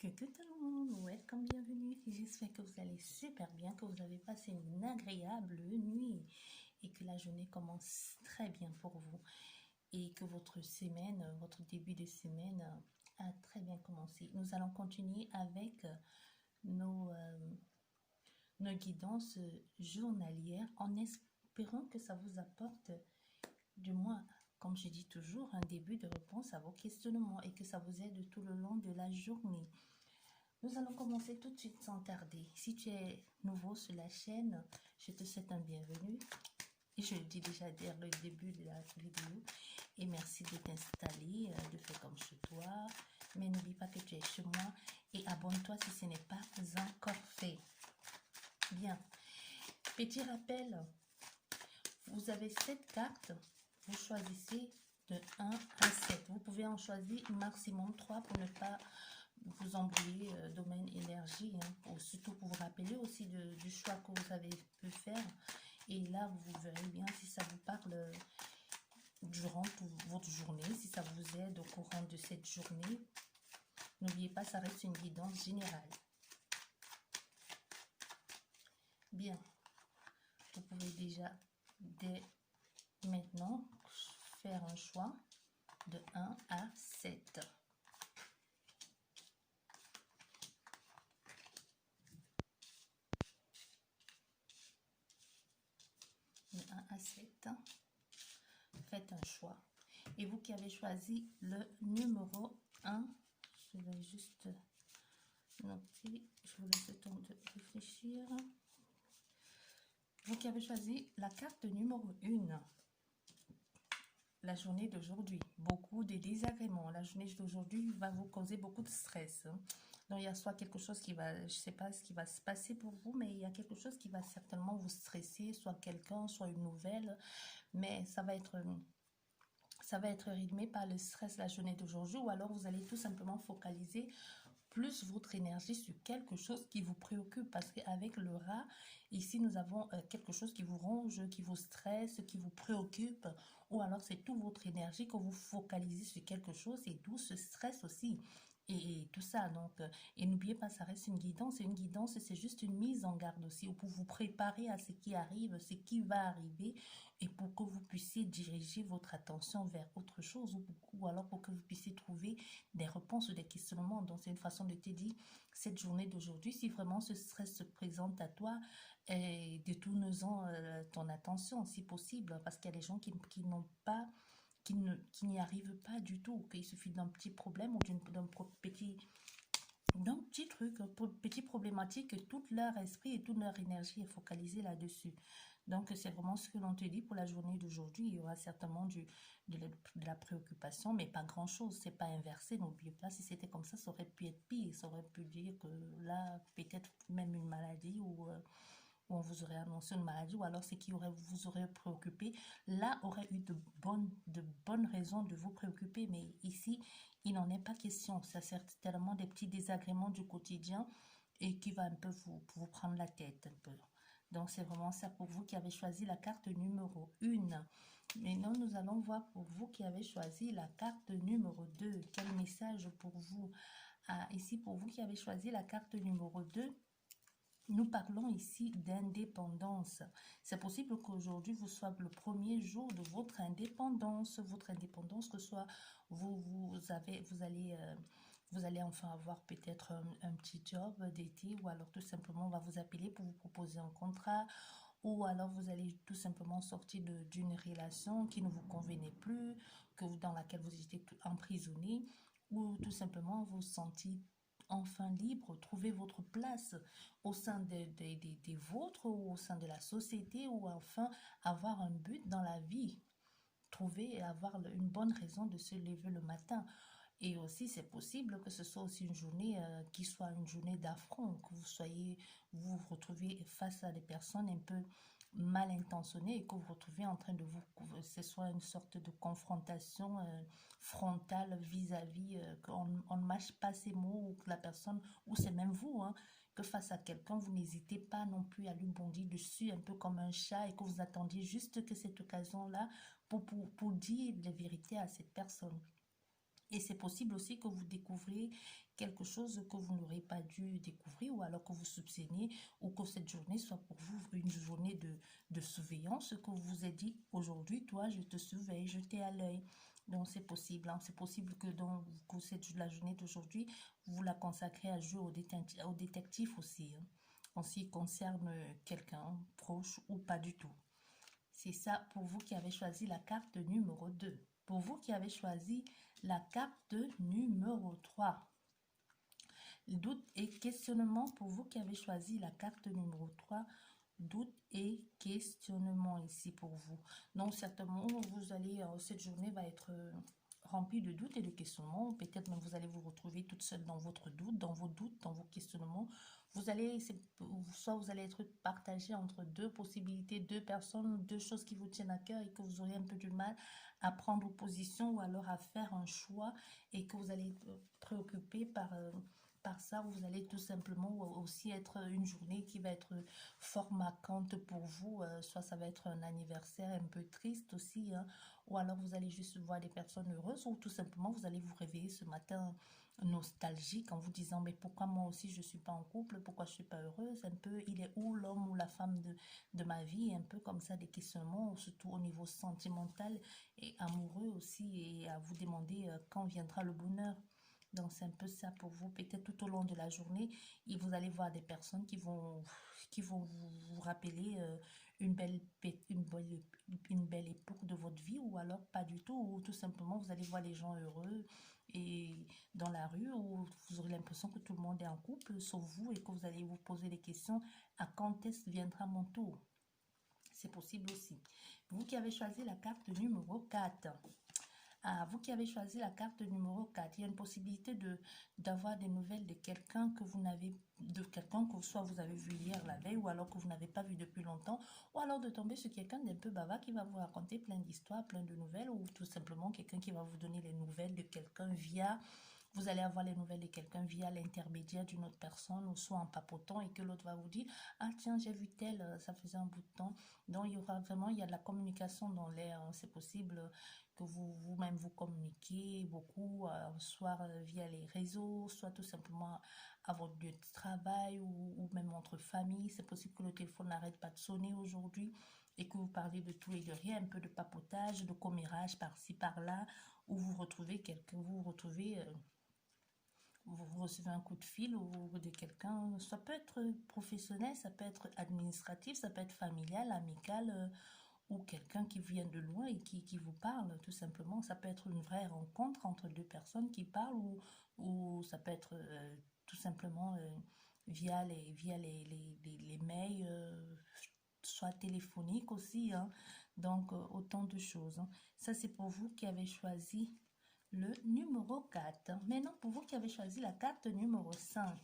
Coucou tout le monde, welcome, bienvenue. J'espère que vous allez super bien, que vous avez passé une agréable nuit et que la journée commence très bien pour vous et que votre semaine, votre début de semaine a très bien commencé. Nous allons continuer avec nos, nos guidances journalières en espérant que ça vous apporte du moins, comme je dis toujours, un début de réponse à vos questionnements et que ça vous aide tout le long de la journée. Nous allons commencer tout de suite sans tarder. Si tu es nouveau sur la chaîne, je te souhaite un bienvenue. Et je le dis déjà dès le début de la vidéo. Et merci de t'installer, de faire comme chez toi. Mais n'oublie pas que tu es chez moi et abonne-toi si ce n'est pas encore fait. Bien. Petit rappel, vous avez 7 cartes. Vous choisissez de 1 à 7. Vous pouvez en choisir maximum 3 pour ne pas vous embrouiller domaine énergie, hein, surtout pour vous rappeler aussi du choix que vous avez pu faire. Et là, vous verrez bien si ça vous parle durant toute votre journée, si ça vous aide au courant de cette journée. N'oubliez pas, ça reste une guidance générale. Bien, vous pouvez déjà dès maintenant faire un choix de 1 à 7. De 1 à 7, faites un choix. Et vous qui avez choisi le numéro 1, je vais juste noter, je vous laisse le temps de réfléchir. Vous qui avez choisi la carte numéro 1, la journée d'aujourd'hui, beaucoup de désagréments. La journée d'aujourd'hui va vous causer beaucoup de stress. Donc, il y a soit quelque chose qui va, je ne sais pas ce qui va se passer pour vous, mais il y a quelque chose qui va certainement vous stresser, soit quelqu'un, soit une nouvelle, mais ça va être rythmé par le stress la journée d'aujourd'hui, ou alors vous allez tout simplement focaliser plus votre énergie sur quelque chose qui vous préoccupe, parce qu'avec le rat, ici nous avons quelque chose qui vous ronge, qui vous stresse, qui vous préoccupe, ou alors c'est toute votre énergie que vous focalisez sur quelque chose et d'où ce stress aussi. Et tout ça, donc, et n'oubliez pas, ça reste une guidance, et une guidance, c'est juste une mise en garde aussi, pour vous préparer à ce qui arrive, ce qui va arriver, et pour que vous puissiez diriger votre attention vers autre chose, ou alors pour que vous puissiez trouver des réponses ou des questionnements. Donc, c'est une façon de te dire, cette journée d'aujourd'hui, si vraiment ce stress se présente à toi, détourne-en ton attention, si possible, parce qu'il y a des gens qui n'ont pas qui n'y arrivent pas du tout, qu'il suffit d'un petit problème ou d'un petit truc, petit problématique, et tout leur esprit et toute leur énergie est focalisée là-dessus. Donc, c'est vraiment ce que l'on te dit pour la journée d'aujourd'hui. Il y aura certainement de la préoccupation, mais pas grand-chose. C'est pas inversé, n'oubliez pas. Si c'était comme ça aurait pu être pire. Ça aurait pu dire que là, peut-être même une maladie ou on vous aurait annoncé une maladie, ou alors ce qui vous aurait préoccupé, là aurait eu de bonnes raisons de vous préoccuper. Mais ici, il n'en est pas question. Ça sert tellement des petits désagréments du quotidien et qui va un peu vous prendre la tête un peu. Donc, c'est vraiment ça pour vous qui avez choisi la carte numéro 1. Maintenant, nous allons voir pour vous qui avez choisi la carte numéro 2. Quel message pour vous? Ici, pour vous qui avez choisi la carte numéro 2, nous parlons ici d'indépendance. C'est possible qu'aujourd'hui, vous soyez le premier jour de votre indépendance. Votre indépendance, que ce soit vous allez enfin avoir peut-être un petit job d'été, ou alors tout simplement on va vous appeler pour vous proposer un contrat, ou alors vous allez tout simplement sortir d'une relation qui ne vous convenait plus, dans laquelle vous étiez emprisonné, ou tout simplement vous sentiez enfin libre, trouver votre place au sein des vôtres, ou au sein de la société, ou enfin avoir un but dans la vie, trouver et avoir une bonne raison de se lever le matin. Et aussi, c'est possible que ce soit aussi une journée qui soit une journée d'affront, que vous vous retrouvez face à des personnes un peu mal intentionnées et que vous vous retrouvez en train de ce soit une sorte de confrontation frontale vis-à-vis, qu'on ne mâche pas ces mots, ou que la personne, ou c'est même vous, que face à quelqu'un, vous n'hésitez pas non plus à lui bondir dessus un peu comme un chat, et que vous attendiez juste que cette occasion-là pour dire les vérités à cette personne. Et c'est possible aussi que vous découvrez quelque chose que vous n'aurez pas dû découvrir, ou alors que vous soupçonnez, ou que cette journée soit pour vous une journée de surveillance, que vous vous êtes dit, aujourd'hui, toi, je te surveille, je t'ai à l'œil. Donc c'est possible, hein. C'est possible que dans que la journée d'aujourd'hui, vous la consacrez à jouer au détective aussi, hein, en ce qui concerne quelqu'un proche ou pas du tout. C'est ça pour vous qui avez choisi la carte numéro 2. Pour vous qui avez choisi la carte numéro 3. Doute et questionnement pour vous qui avez choisi la carte numéro 3. Doute et questionnement ici pour vous. Donc certainement, vous allez, cette journée va être remplie de doutes et de questionnements. Peut-être même vous allez vous retrouver toute seule dans votre doute, dans vos doutes, dans vos questionnements. Vous allez, soit vous allez être partagé entre deux possibilités, deux personnes, deux choses qui vous tiennent à cœur et que vous aurez un peu du mal à prendre position ou alors à faire un choix et que vous allez être préoccupé par ça. Vous allez tout simplement aussi être une journée qui va être fort marquante pour vous. Soit ça va être un anniversaire un peu triste aussi, hein, ou alors vous allez juste voir des personnes heureuses, ou tout simplement vous allez vous réveiller ce matin nostalgique en vous disant mais pourquoi moi aussi je suis pas en couple, pourquoi je suis pas heureuse, un peu il est où l'homme ou la femme de ma vie, un peu comme ça des questionnements, surtout au niveau sentimental et amoureux aussi, et à vous demander quand viendra le bonheur. Donc c'est un peu ça pour vous. Peut-être tout au long de la journée, et vous allez voir des personnes qui vont vous rappeler une belle époque de votre vie, ou alors pas du tout, ou tout simplement vous allez voir les gens heureux et dans la rue, où vous aurez l'impression que tout le monde est en couple sauf vous, et que vous allez vous poser des questions: à quand est-ce viendra mon tour? C'est possible aussi. Vous qui avez choisi la carte numéro 4. Ah, vous qui avez choisi la carte numéro 4, il y a une possibilité d'avoir des nouvelles de quelqu'un que vous n'avez, de quelqu'un que soit vous avez vu hier la veille, ou alors que vous n'avez pas vu depuis longtemps, ou alors de tomber sur quelqu'un d'un peu bavard qui va vous raconter plein d'histoires, plein de nouvelles, ou tout simplement quelqu'un qui va vous donner les nouvelles de quelqu'un via, vous allez avoir les nouvelles de quelqu'un via l'intermédiaire d'une autre personne, ou soit en papotant, et que l'autre va vous dire: ah tiens, j'ai vu tel, ça faisait un bout de temps. Donc il y aura vraiment, il y a de la communication dans l'air, hein. C'est possible que vous-même vous communiquez beaucoup, soit via les réseaux, soit tout simplement à votre lieu de travail, ou même entre familles. C'est possible que le téléphone n'arrête pas de sonner aujourd'hui et que vous parlez de tout et de rien, un peu de papotage, de commérage par-ci, par-là, où vous retrouvez quelqu'un, vous recevez un coup de fil ou de quelqu'un. Ça peut être professionnel, ça peut être administratif, ça peut être familial, amical, ou quelqu'un qui vient de loin et qui vous parle, tout simplement. Ça peut être une vraie rencontre entre deux personnes qui parlent, ou ça peut être tout simplement via les mails, soit téléphoniques aussi, hein. Donc, autant de choses, hein. Ça, c'est pour vous qui avez choisi le numéro 4. Maintenant, pour vous qui avez choisi la carte numéro 5.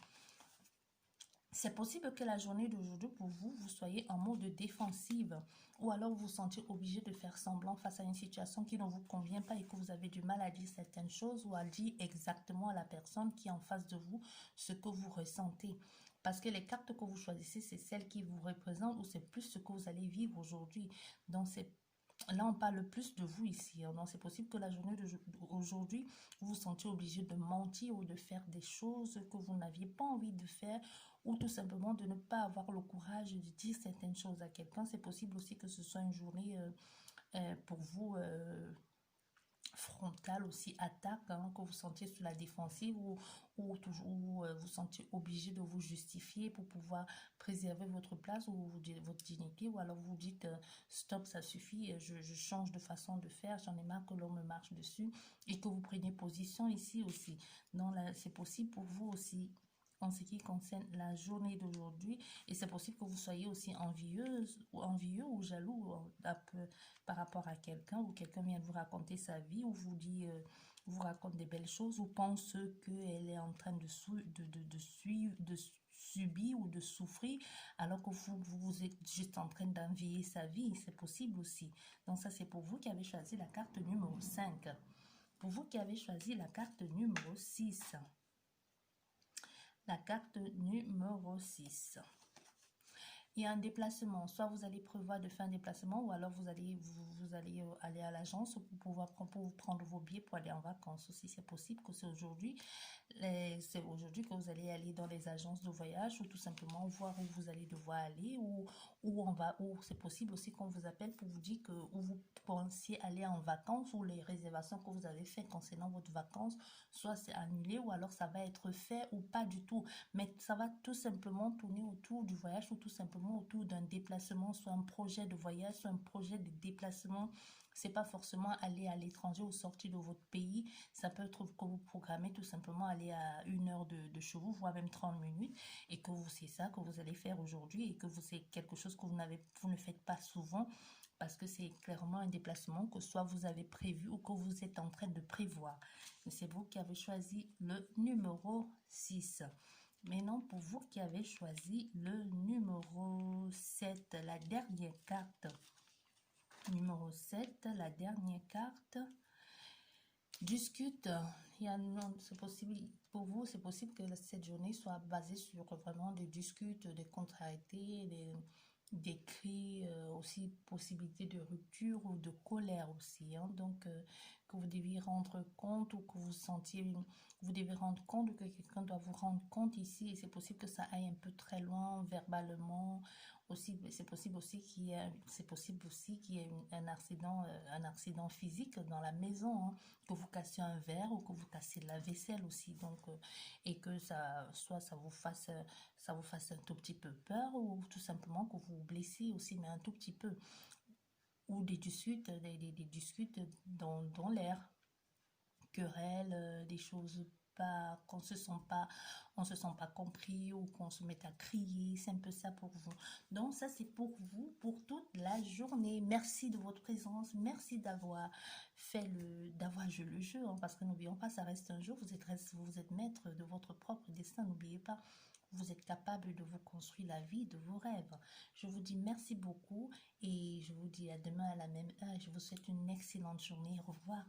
C'est possible que la journée d'aujourd'hui, pour vous, vous soyez en mode défensive, ou alors vous vous sentez obligé de faire semblant face à une situation qui ne vous convient pas et que vous avez du mal à dire certaines choses, ou à dire exactement à la personne qui est en face de vous ce que vous ressentez. Parce que les cartes que vous choisissez, c'est celles qui vous représentent, ou c'est plus ce que vous allez vivre aujourd'hui. Donc, là, on parle plus de vous ici, hein. Donc, c'est possible que la journée d'aujourd'hui, vous vous sentiez obligé de mentir ou de faire des choses que vous n'aviez pas envie de faire, ou tout simplement de ne pas avoir le courage de dire certaines choses à quelqu'un. C'est possible aussi que ce soit une journée pour vous frontale aussi, attaque, hein, que vous sentiez sur la défensive, ou toujours vous sentiez obligé de vous justifier pour pouvoir préserver votre place ou votre dignité, ou alors vous dites stop, ça suffit, je change de façon de faire, j'en ai marre que l'on me marche dessus, et que vous preniez position ici aussi. Donc là, c'est possible pour vous aussi en ce qui concerne la journée d'aujourd'hui, et c'est possible que vous soyez aussi envieuse ou envieux ou jaloux par rapport à quelqu'un, ou quelqu'un vient de vous raconter sa vie, ou vous dit vous raconte des belles choses, ou pense qu'elle est en train de subir ou de souffrir, alors que vous êtes juste en train d'envier sa vie. C'est possible aussi. Donc ça, c'est pour vous qui avez choisi la carte numéro 5. Pour vous qui avez choisi la carte numéro 6. La carte numéro 6. Il y a un déplacement. Soit vous allez prévoir de faire un déplacement ou alors vous allez aller à l'agence pour pouvoir pour vous prendre vos billets pour aller en vacances. Aussi, c'est possible que c'est aujourd'hui. C'est aujourd'hui que vous allez aller dans les agences de voyage ou tout simplement voir où vous allez devoir aller ou où on va, ou c'est possible aussi qu'on vous appelle pour vous dire que où vous pensiez aller en vacances ou les réservations que vous avez faites concernant votre vacances, soit c'est annulé ou alors ça va être fait ou pas du tout. Mais ça va tout simplement tourner autour du voyage ou tout simplement autour d'un déplacement, soit un projet de voyage, soit un projet de déplacement. C'est pas forcément aller à l'étranger ou sortir de votre pays. Ça peut être que vous programmez tout simplement aller à 1 heure de chez vous, voire même 30 minutes, et que vous c'est ça que vous allez faire aujourd'hui et que vous c'est quelque chose que vous ne faites pas souvent parce que c'est clairement un déplacement que soit vous avez prévu ou que vous êtes en train de prévoir. C'est vous qui avez choisi le numéro 6. Maintenant, pour vous qui avez choisi le numéro 7, la dernière carte. Numéro 7, la dernière carte. Discute. C'est possible, pour vous, c'est possible que cette journée soit basée sur vraiment des discutes, des contrariétés, des cris, aussi possibilité de rupture ou de colère aussi. Hein. Donc, que vous deviez rendre compte ou que vous sentiez, vous devez rendre compte ou que quelqu'un doit vous rendre compte ici. Et c'est possible que ça aille un peu très loin verbalement. Aussi, c'est possible aussi qu'il y ait un accident physique dans la maison, hein, que vous cassiez un verre ou que vous cassiez la vaisselle aussi. Donc, et que soit ça vous fasse un tout petit peu peur ou tout simplement que vous vous blessez aussi, mais un tout petit peu. Ou des disputes dans l'air, querelles, des choses pas qu'on se sent pas on se sent pas compris ou qu'on se met à crier, c'est un peu ça pour vous. Donc ça c'est pour vous pour toute la journée. Merci de votre présence, merci d'avoir joué le jeu, hein, parce que n'oublions pas, ça reste un jeu. Vous êtes maître de votre propre destin, n'oubliez pas. Vous êtes capable de vous construire la vie de vos rêves. Je vous dis merci beaucoup et je vous dis à demain à la même heure. Je vous souhaite une excellente journée. Au revoir.